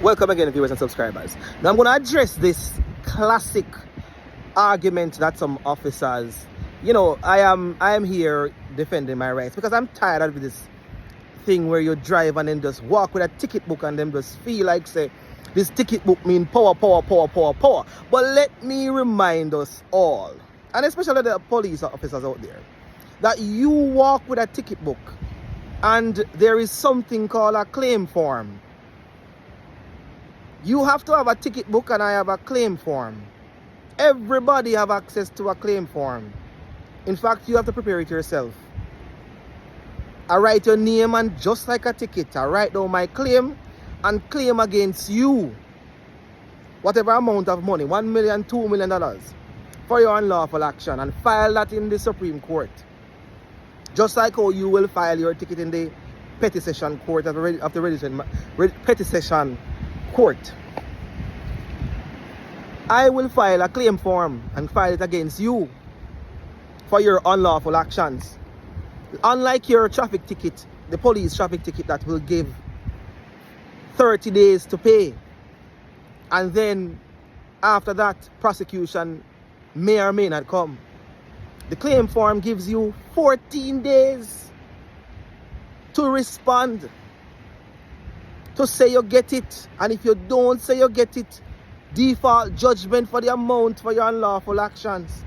Welcome again, viewers and subscribers. Now I'm going to address this classic argument that some officers, I am here defending my rights because I'm tired of this thing where you drive and then just walk with a ticket book and then just feel like say this ticket book mean power. But let me remind us all, and especially the police officers out there, that you walk with a ticket book and there is something called a claim form. You have to have a ticket book and I have a claim form. Everybody have access to a claim form. In fact, you have to prepare it yourself. I write your name and just like a ticket, I write down my claim and claim against you whatever amount of money, $1 million, $2 million for your unlawful action, and file that in the Supreme Court. Just like how you will file your ticket in the petty session court of the petty session court. I will file a claim form and file it against you for your unlawful actions. Unlike your traffic ticket, the police traffic ticket that will give 30 days to pay, and then after that prosecution may or may not come. The claim form gives you 14 days to respond, to say you get it, and if you don't say you get it, default judgment for the amount for your unlawful actions.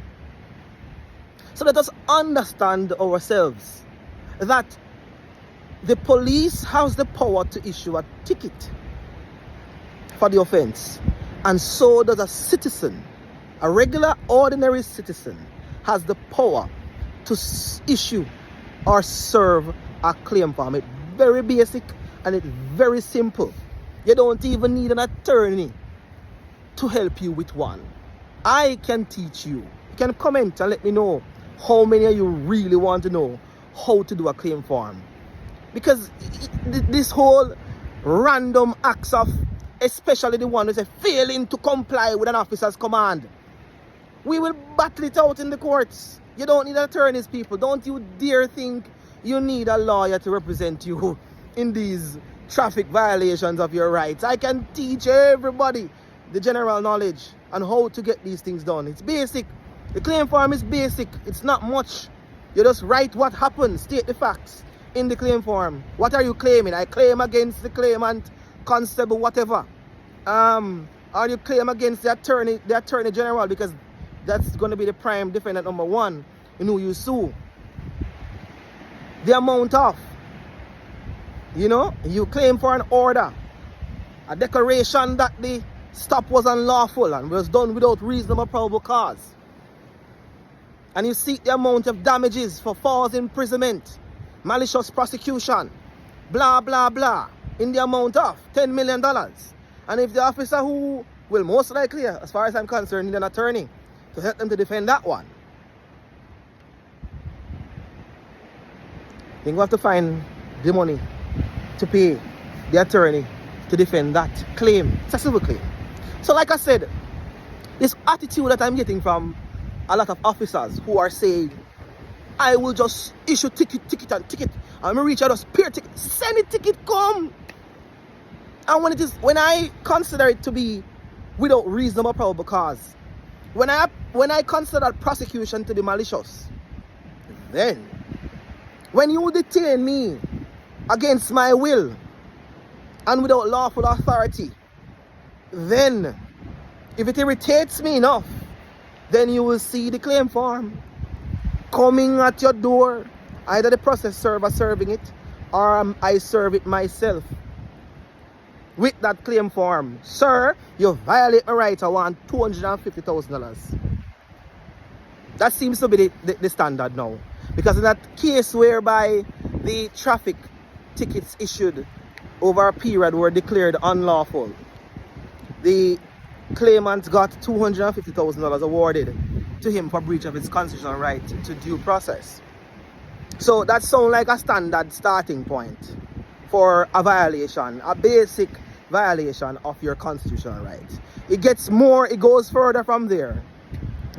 So let us understand ourselves that the police has the power to issue a ticket for the offense, and so does a citizen. A regular ordinary citizen has the power to issue or serve a claim form. It's very basic and it's very simple. You don't even need an attorney to help you with one. I can teach you. You can comment and let me know how many of you really want to know how to do a claim form. Because this whole random acts of, especially the one who is failing to comply with an officer's command, we will battle it out in the courts. You don't need attorneys, people. Don't you dare think you need a lawyer to represent you in these traffic violations of your rights. I can teach everybody the general knowledge on how to get these things done. It's basic. The claim form is basic. It's not much. You just write what happened, state the facts in the claim form. What are you claiming? I claim against the claimant, constable, whatever. Or you claim against the attorney general, because that's going to be the prime defendant number one in who you sue. The amount of, you claim for an order, a declaration that the stop was unlawful and was done without reasonable probable cause. And you seek the amount of damages for false imprisonment, malicious prosecution, blah, blah, blah, in the amount of $10 million. And if the officer who will most likely, as far as I'm concerned, need an attorney to help them to defend that one, then you have to find the money to pay the attorney to defend that claim. It's a civil claim. So like I said, this attitude that I'm getting from a lot of officers who are saying, I will just issue ticket. I'm gonna reach out, just pay ticket, send a ticket, come. And when I consider it to be without reasonable probable cause, when I consider that prosecution to be malicious, then when you detain me against my will and without lawful authority, then if it irritates me enough, then you will see the claim form coming at your door. Either the process server serving it, or I serve it myself with that claim form. Sir, you violate my right, I want $250,000. That seems to be the standard now. Because in that case whereby the traffic tickets issued over a period were declared unlawful, the claimant got $250,000 awarded to him for breach of his constitutional right to due process. So that sounds like a standard starting point for a violation, a basic violation of your constitutional rights. It goes further from there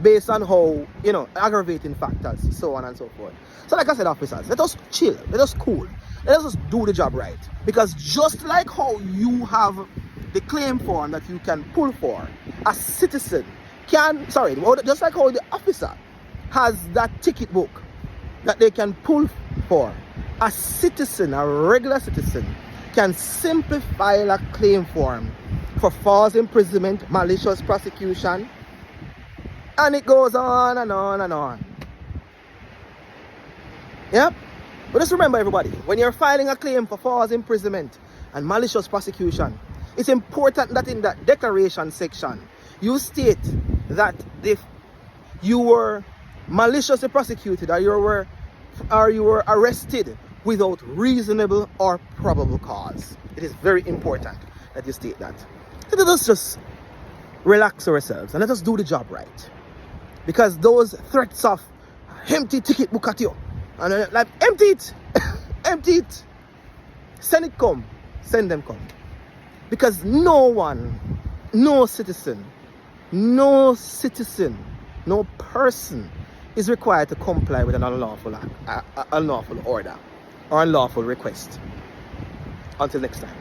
based on how, aggravating factors, so on and so forth. So like I said, officers, let us chill, let us cool, let us just do the job right. Because just like how you have the claim form that you can pull for. A citizen can, just like how the officer has that ticket book that they can pull for, a citizen, a regular citizen, can simply file a claim form for false imprisonment, malicious prosecution, and it goes on and on and on. Yep. But just remember, everybody, when you're filing a claim for false imprisonment and malicious prosecution, it's important that in that declaration section, you state that if you were maliciously prosecuted or you were arrested without reasonable or probable cause. It is very important that you state that. So let us just relax ourselves and let us do the job right. Because those threats of empty ticket book at you, and like, empty it, empty it, send them come. Because no citizen, no person is required to comply with an unlawful order or unlawful request. Until next time.